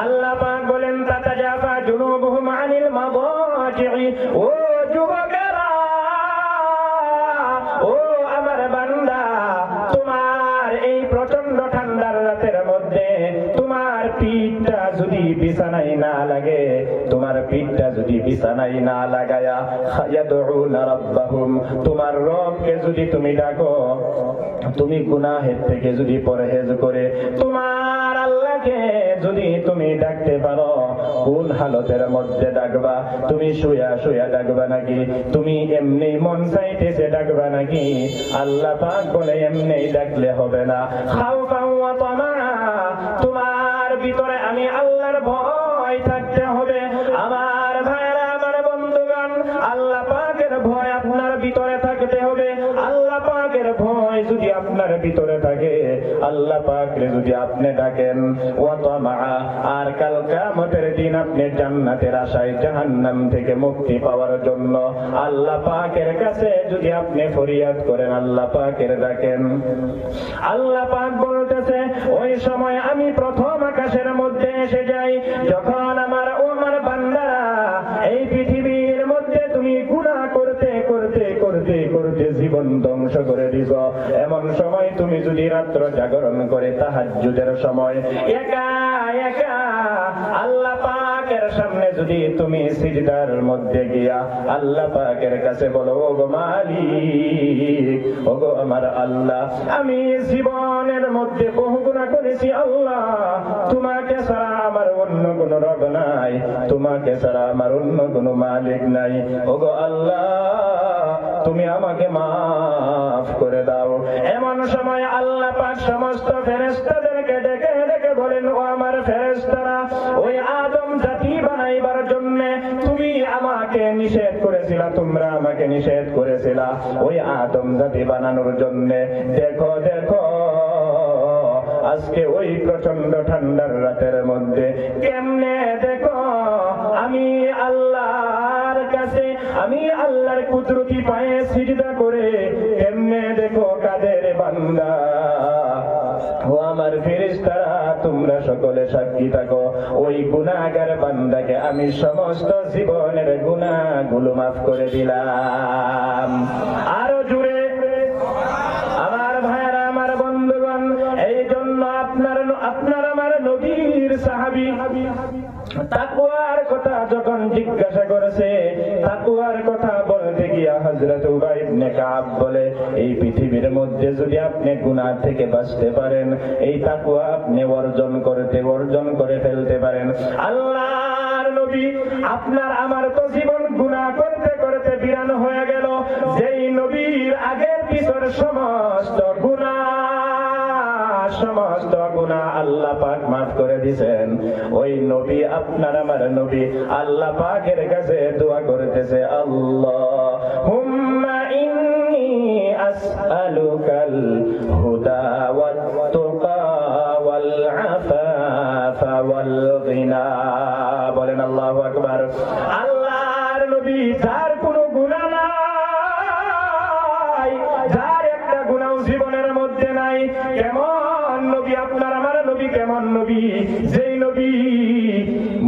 আল্লাহ পাক বলেন তাতাজাফা জুনুবুহুম আনিল মাদাজি'i। ও যুবকেরা, ও আমার বান্দা, তোমার এই প্রচন্ড ঠান্ডার রাতের মধ্যে তোমার পিঠটা যদি বিছানায় না লাগে, তোমার পিঠটা যদি বিছানায় না লাগায়া ইয়াদউনা রাব্বাহুম, তোমার রবকে যদি তুমি ডাকো, তুমি গুনাহের থেকে যদি পরহেজ করে তোমার আল্লাহকে যদি তুমি ডাকতে পারো, কোন হালতের মধ্যে ডাকবা? তুমি শুয়া শুয়া ডাকবা নাকি? তুমি এমনি মন চাইতেছে ডাকবা নাকি? আল্লাহ পাক বলে এমনি ডাকলে হবে না। খাউফান ওয়া তামাআ, তোমার ভিতরে আমি আল্লাহর ভয় থাকতে হবে। আমার ভাইরা, আমার বন্ধুগণ, আল্লাহ পাকের ভয় আপনার ভিতরে থাকতে হবে। আল্লাহ পাকের ভয় যদি আপনার ভিতরে থাকে, আল্লাহ পাকরে যদি আপনি ডাকেন, ওয়া তামাআ, আর কাল কিয়ামতের দিন আপনি জান্নাতের আশায় জাহান্নাম থেকে মুক্তি পাওয়ার জন্য আল্লাহ পাকের কাছে যদি আপনি ফরিয়াদ করেন, আল্লাহ পাকের ডাকেন, আল্লাহ পাক বলতেছে ওই সময় আমি প্রথম আকাশের মধ্যে এসে যাই। যখন আমার বান্দারা এই পৃথিবীর মধ্যে তুমি গুনাহ করতে করতে করতে করতে জীবন ধ্বংস করে দিছ, এমন সময় তুমি যদি রাত্র জাগরণ করে তাহাজ্জুদের সময় একা একা আল্লাহ পাকের সামনে যদি তুমি সিজদার মধ্যে গিয়া আল্লাহ পাকের কাছে বলো, ওগো মালিক, ওগো আমার আল্লাহ, আমি জীবনের মধ্যে বহু গুনাহ করেছি আল্লাহ, তোমাকে ছাড়া আমার অন্য কোনো রব নাই, তোমাকে ছাড়া আমার অন্য কোনো মালিক নাই, ওগো আল্লাহ তুমি আমাকে মাফ করে দাও। এমন সময় আল্লাহ পাক সমস্ত ফেরেশতাদেরকে ডেকে ডেকে বলেন, ও আমার ফেরেশতারা, ওই আদম জাতি বানাইবার জন্য তুমি আমাকে নিষেধ করেছিলা, তোমরা আমাকে নিষেধ করেছিলা ওই আদম জাতি বানানোর জন্য। দেখো দেখো আজকে ওই প্রচন্ড ঠান্ডার রাতের মধ্যে কেমনে দেখো আমি আল্লাহর কাছে, আমি আল্লাহর কুদরতি পায়ে সিজদা করে কেমনে দেখো কাদের বান্দা। ও আমার ফেরেশতারা, তোমরা সকলে সাক্ষী থাকো, ওই গুনাহগার বান্দাকে আমি সমস্ত জীবনের গুনাহগুলো মাফ করে দিলাম। আরো জুড়ে আমার ভাইরা, আমার বন্ধুগণ, এই জন্য আপনার আমার নবীর সাহাবী তাকওয়ার কথা যখন জিজ্ঞাসা করেছে, তাকওয়ার কথা বলতে গিয়া হযরত উবাই ইবনে কাব বলে, এই পৃথিবীর মধ্যে যদি আপনি গুনাহ থেকে বাঁচতে পারেন, এই তাকওয়া আপনি অর্জন করে ফেলতে পারেন। আল্লাহর নবী, আপনার আমার তো জীবন গুনাহ করতে করতে বিরান হয়ে গেল, যেই নবীর আগের পিছর সমস্ত গুনাহ আল্লাহ পাক মাফ করে দিয়েছেন, ওই নবী আপনার আমার নবী আল্লাহ পাকের কাছে দোয়া করতেছে, আল্লাহুম্মা ইন্নী আসআলুকাল হুদা ওয়াত তুকা ওয়াল আফাফা ওয়াল গিনা। বলেন আল্লাহু আকবার। আল্লাহর নবী যার কোনো গুনাহ নাই, যার একটা গুনাহ জীবনের মধ্যে নাই, কেমন নবী আপনার আমার নবী, কেমন নবী, যেই নবী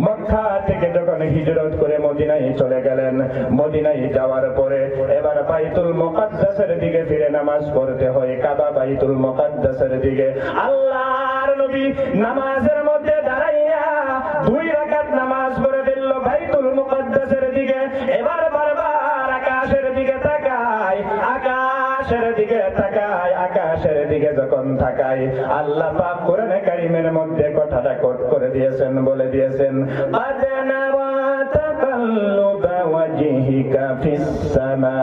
মক্কা থেকে যখন হিজরত করে মদিনায় চলে গেলেন, মদিনায় যাওয়ার পরে এবার বাইতুল মুকাদ্দাসের দিকে ফিরে নামাজ পড়তে হয়, কাবা বাইতুল মুকাদ্দাসের দিকে। আল্লাহর নবী নামাজের মধ্যে দাঁড়াইয়া 2 রাকাত নামাজ পড়ে ফেলল বাইতুল মুকাদ্দাসের দিকে। এবার বারবার আকাশের দিকে তাকায়, আকাশের দিকে তাকায়, আকাশের দিকে যখন তাকায় আল্লাহ পাক কোরআনে কারীমের মধ্যে কথাটা কোট করে দিয়েছেন, বলে দিয়েছেন, বাদানা ওয়া তাকাল্লুবা ওয়াজহিকা ফিস সামা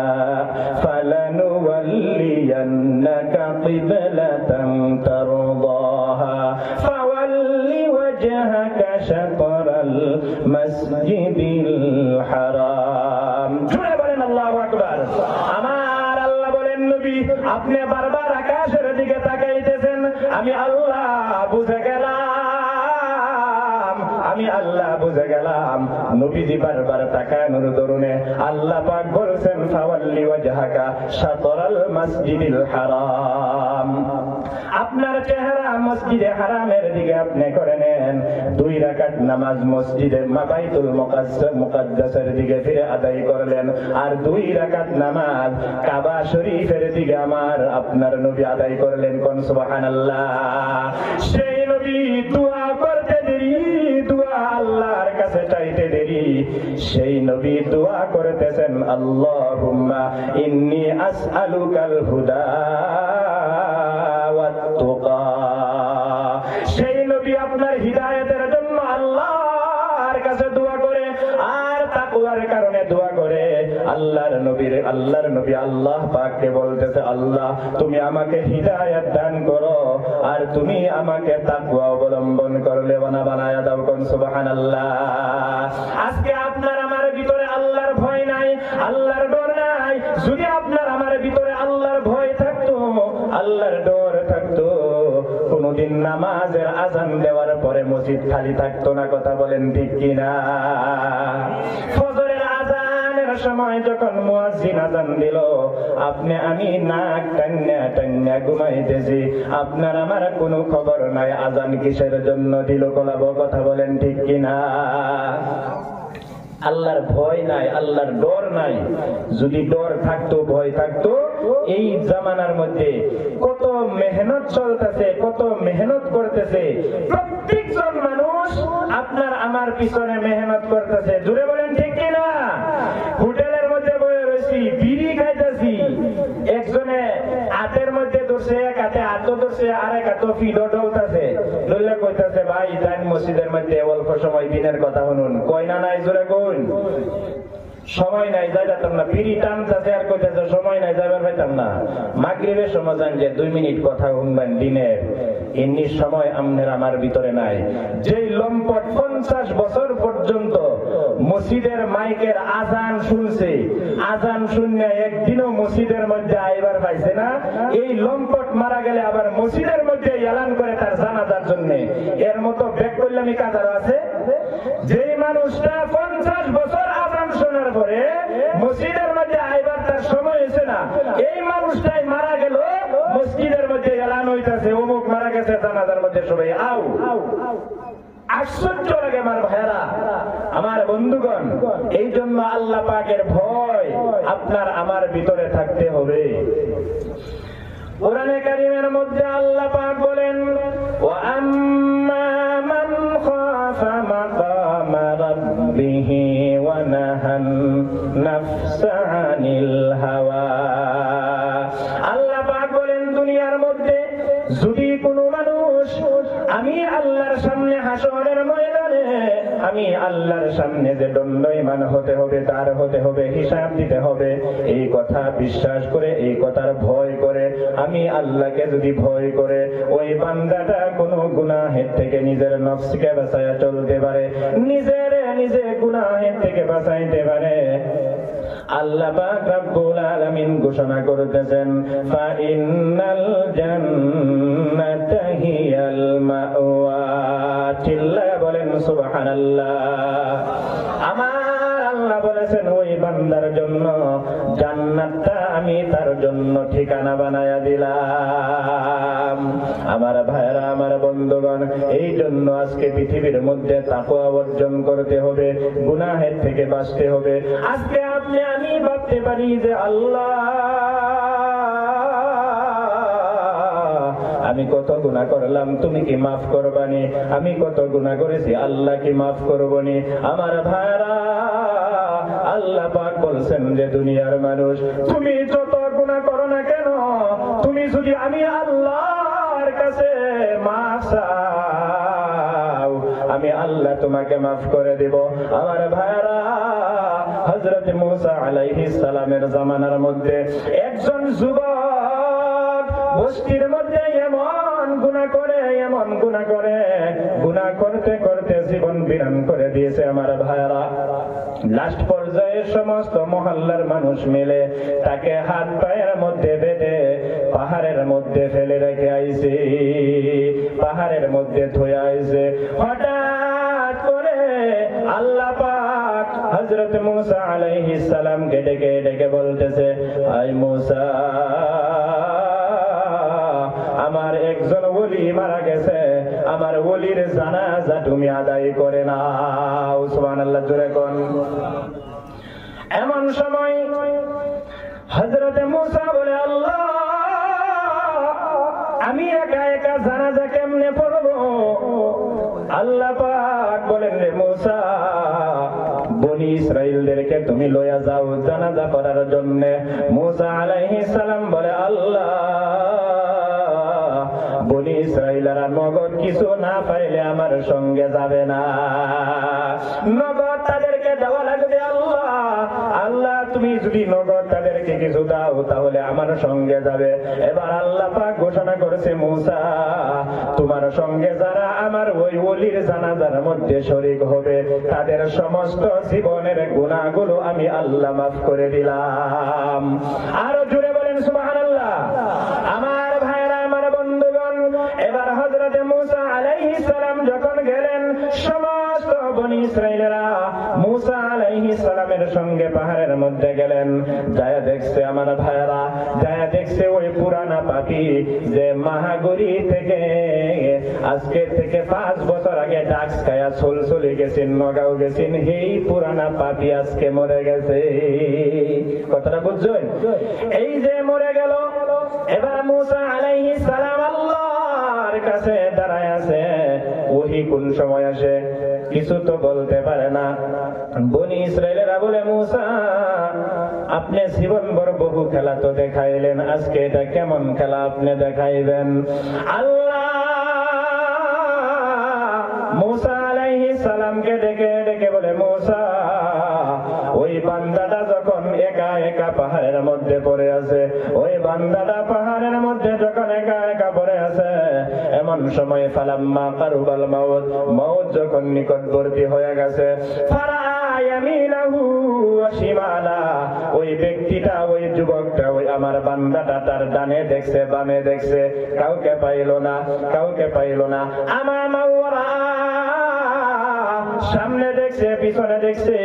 ফালানুওয়াল্লিয়ান্নাকা কিবলাতান তারদাহা ফাওয়াল্লি ওয়াজহাকা শাতরাল মাসজিদিল হারাম। জোরে বলেন আল্লাহু আকবার। আমার আল্লাহ বলেন, নবী আপনি বারবার আকাশের দিকে তাকাইতেছেন, আমি আল্লাহ বুঝে গেলাম, আমি আল্লাহ বুঝে গেলাম নবীজি বারবার তাকানোর দরুনে আল্লাহ পাক বলেছেন ফাওয়াল্লি ওয়াজহাকা শাতরাল মাসজিদিল হারাম, আপনার চেহারা মসজিদে হারামের দিকে আপনি করে নেন, 2 রাকাত নামাজ মসজিদে বাইতুল মুকাদ্দাসের দিকে ফিরে আদায় করলেন, আর 2 রাকাত নামাজ কাবা শরীফের দিকে আপনার নবী আদায় করলেন। কোন সুবহানাল্লাহ। সেই নবী দোয়া করতে দেরি, দোয়া আল্লাহর কাছে চাইতে দেরি, সেই নবী দোয়া করতেছেন আল্লাহুম্মা ইন্নী আসআলুকাল হুদা ওয়াত তুকা। সেই নবী আপনার হিদায়াতের জন্য আল্লাহর কাছে দোয়া করে আর তাকওয়ার কারণে দোয়া করে। আল্লাহর নবী আল্লাহ পাককে বলতেছে, আল্লাহ তুমি আমাকে হিদায়াত দান করো আর তুমি আমাকে তাকওয়া অবলম্বন করলে বানায়া দাও। কোন সুবহানাল্লাহ। আজকে আপনার আমার ভিতরে আল্লাহর ভয় নাই, আল্লাহর ডর নাই। যদি আপনার আমার ভিতরে আল্লাহর ভয় থাকতো, আল্লাহর ডর থাকতো, কোনদিন নামাজের আযান দেওয়ার পরে মসজিদ খালি থাকতো না। কথা বলেন ঠিক কিনা? ফজরের আযানের সময় যখন মুয়াজ্জিন আযান দিল, আপনি আমি নাক টান্না ঘুমাইতেছি, আপনার আমার কোনো খবর নাই আযান কিসের জন্য দিল কলাবো। কথা বলেন ঠিক কিনা? আল্লাহর ভয় নাই, আল্লাহর ডর নাই। যদি ডর থাকতো, ভয় থাকতো, এই জামানার মধ্যে কত মেহনত চলতেছে, কত মেহনত করতেছে, প্রত্যেকজন মানুষ আপনার আমার পিছনে মেহনত করতেছে। জুড়ে বলেন ঠিক কিনা? হোটেলের মধ্যে বসে রয়েছি, বিড়ি খাইতেছি, একজনে হাতের মধ্যে ধরছে, এক হাতে হাতও ধরছে, আর এক হাতে ফিডও ডলতেছে, ডলে কইতেছে ভাই যান মসজিদের মধ্যে অল্প সময় দিনের কথা শুনুন। কয় না নাই? জোরে কোন? সময় নাই, যাই যেতাম না। বিড়ি টানতেছে আর কইতেছে সময় নাই, যাইবার পাইতাম না। মাগরিবের সময় যান যে 2 মিনিট কথা শুনবেন দিনের, এমনি সময় আমনের আমার ভিতরে নাই। যেই লম্পট 50 বছর পর্যন্ত মসজিদের মাইকের আজান শুনছে, আজান শুনে একদিনও মসজিদের মধ্যে আইবার পাইছে না, এই লম্পট মারা গেলে আবার মসজিদের মধ্যে এলান করে তার জানাজার জন্য। এর মতো ব্যাক করলামই কাজ আছে। যেই মানুষটা 50 বছর আজান শোনার পরে মসজিদের মধ্যে আইবার তার সময় হয়েছে না, এই মানুষটাই মারা গেল, মসজিদের মধ্যে এলান হইতাছে অমুক মারা গেছে, জানাজার মধ্যে সবাই আও। আশ্চর্য লাগে আমার ভাইরা, আমার বন্ধুগণ। এই জন্য আল্লাহ পাকের ভয় আপনার আমার ভিতরে থাকতে হবে। কোরআনে কারীমের মধ্যে আল্লাহ পাক বলেন, ওয়া আম্মা মান খাফা মাকামা রাব্বিহি ওয়া নাহান নাফসা আনিল হাওয়া। আল্লাহ পাক বলেন, দুনিয়ার মধ্যে যদি কোনো মানুষ আমি আল্লাহর সামনে হাসরের ময়দানে, আমি আল্লাহর সামনে যে দণ্ডায়মান হতে হবে, তার হতে হবে, হিসাব দিতে হবে, এই কথা বিশ্বাস করে, এই কথার ভয় করে, আমি আল্লাহকে যদি ভয় করে, ওই বান্দাটা কোনো গুনাহের থেকে নিজের নফসকে বাঁচায়া চলতে পারে, নিজে গুনাহের থেকে বাঁচাইতে পারে। আল্লাহ পাক রব্বুল আলামিন ঘোষণা করতেছেন, ফা ইন্নাল জান্নাতা হিয়াল মাওয়া। চিল্লায়া বলেন সুবহানাল্লাহ। আমার আল্লাহ বলেছেন ওই বান্দার জন্য জান্নাতটা আমি তার জন্য ঠিকানা বানায়া দিলাম। আমার ভাইরা, আমার বন্ধুগণ, এই জন্য আজকে পৃথিবীর মধ্যে তাকওয়া অর্জন করতে হবে, গুনাহের থেকে বাঁচতে হবে। আজকে আপনি আমি ভাবতে পারি যে আল্লাহ আমি কত গুনাহ করলাম, তুমি কি মাফ করবানি? আমি কত গুনাহ করেছি, আল্লাহ কি মাফ করবনি? আমার ভাইরা, আল্লাহ পাক বলছেন যে দুনিয়ার মানুষ, তুমি যত গুনাহ করো না কেন, তুমি যদি আমি আল্লাহর কাছে মাফ চাও, আমি আল্লাহ তোমাকে মাফ করে দেব। আমার ভাইরা, হযরত মুসা আলাইহিস সালামের জামানার মধ্যে একজন যুবক বস্তির মধ্যে এমন গুনাহ করে, গুনাহ করতে করতে জীবন বিরান করে দিয়েছে। আমার ভাইরা, লাস্ট পর্যায়ে সমস্ত মহল্লার মানুষ মিলে তাকে হাত পায়ের মধ্যে বেঁধে পাহাড়ের মধ্যে ফেলে রেখে আইছে, পাহাড়ের মধ্যে ধুয়ে আইছে। হঠাৎ করে আল্লাহ পাক হযরত মূসা আলাইহিস সালামকে ডেকে ডেকে বলতেছে, আই মূসা, আমার একজন ওলি মারা গেছে, আমার ওলির জানাজা তুমি আদায় করে নাও। সুবহানাল্লাহ, জোরে কোন। এমন সময় হযরত মূসা বলে, আল্লাহ, আমি একা একা জানাজা কেমনে পড়বো? আল্লাহ পাক বলেন, রে মূসা, বনি ইসরাইলদেরকে তুমি লইয়া যাও জানাজা পড়ার জন্য। মূসা আলাইহিস সালাম বলে, আল্লাহ, বনি ইসরাইলরা নগদ কিছু না পাইলে আমার সঙ্গে যাবে না, নগদ তাদেরকে দেওয়া লাগবে। আল্লাহ, আল্লাহ, তুমি যদি নগদ তাদেরকে কিছু দাও তাহলে আমার সঙ্গে যাবে। এবার আল্লাহ পাক ঘোষণা করেছে, মূসা, তোমার সঙ্গে যারা আমার ওই ওলির জানাজার মধ্যে শরীক হবে তাদের সমস্ত জীবনের গুনাহগুলো আমি আল্লাহ মাফ করে দিলাম। আরো জোরে বলেন সুবহানাল্লাহ। আমার ভাইরা, আমার বন্ধুগণ, এবার হযরত মূসা আলাইহিস সালাম যখন গেলেন, সমস্ত বনি ইসরাইলেরা মূসা আলাইহিস সালামের সঙ্গে পাহাড়ের মধ্যে গেলেন। যায় দেখছে, আমার ভাইরা, যায় দেখছে ওই পুরানা পাপী যে মাহাগুরি থেকে আজকে থেকে 5 বছর আগে ডাক্স খায়া চলে গেছেন, নগাঁও গেছেন, এই পুরানা পাপী আজকে মরে গেছে। কথাটা বুঝছেন? এই যে মরে গেল, এবার মূসা আলাইহিস সালাম আল্লাহর কাছে দাঁড়ায় আছে। ওহি কোন সময় আসে কিছু তো বলতে পারে না। বনি ইসরাইলেরা বলে, মূসা, আপনি জীবনভর বহু খেলা তো দেখাইলেন, আজকে এটা কেমন খেলা আপনি দেখাইবেন? আল্লাহ মূসা আলাইহিস সালামকে ডেকে ডেকে বলে, মূসা, ওই বান্দাটা যখন একা একা পাহাড়ের মধ্যে পড়ে আছে, ওই বান্দাটা পাহাড়ের মধ্যে যখন একা একা পড়ে আছে, এমন সময় ফালাম্মা কারুবাল মাউত, মউত যখন নিকটবর্তী হয়ে গেছে, ওই ব্যক্তিটা, ওই যুবকটা, ওই আমার বান্দাটা তার ডানে দেখছে, বামে দেখছে, কাউকে পাইল না, কাউকে পাইল না। আমার মাওয়ারা, সামনে দেখছে, পিছনে দেখছে,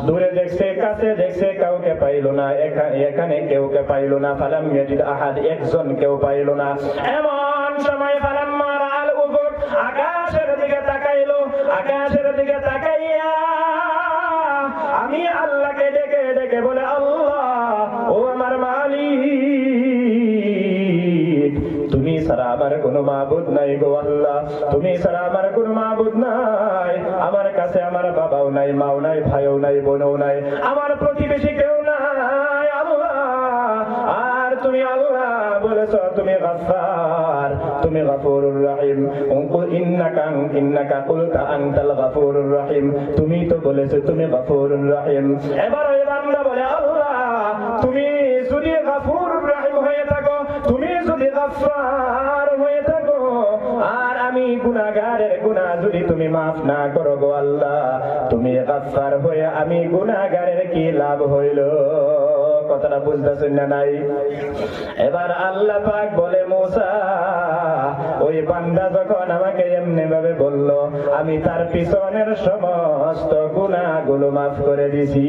দূরে দেখছে, কাছে দেখছে, কাউকে পাইল না, এখানে কেউকে পাইল না। ফালাম ইয়াজিদ আহাদ, একজন কেউ পাইল না। এমন সময় ফালাম্মা রাআল উফুক, আকাশের দিকে তাকাইলো, আকাশের দিকে তাকাইয়া আমি আল্লাহকে ডেকে ডেকে বলে, আল্লাহ, ও আমার মালিক, তুমি ছাড়া আমার কোনো মাবুদ নাই গো আল্লাহ, তুমি ছাড়া আমার কোনো মাবুদ নাই। আমার কাছে আমার বাবাও নাই, মাও নাই, ভাইও নাই, বোনও নাই, আমার প্রতিবেশী কেউ নাই আল্লাহ। আর তুমি আল্লাহ বলেছো তুমি গফফার, তুমি গফুরুর রহিম। ইন্নাকা কুলতা আনতাল গফুরুর রহিম, তুমি তো বলেছো তুমি গফুরুর রহিম। এবার ওই বান্দা বলে, আল্লাহ, তুমি যদি গফুরুর রহিম হয়ে থাকো, তুমি যদি গফফার হয়ে থাকো, আর আমি গুনাহগারের গুনাহ যদি তুমি মাফ না করো গো আল্লাহ, তুমি গফফার হয়ে আমি গুনাহগারের কি লাভ হইল? কথাটা বুঝতেছেন না নাই? এবার আল্লাহ পাক বলে, মূসা, ওই বান্দা যখন আমাকে এমনি ভাবে বলল, আমি তার পিছনের সমস্ত গুনাহগুলো মাফ করে দিছি।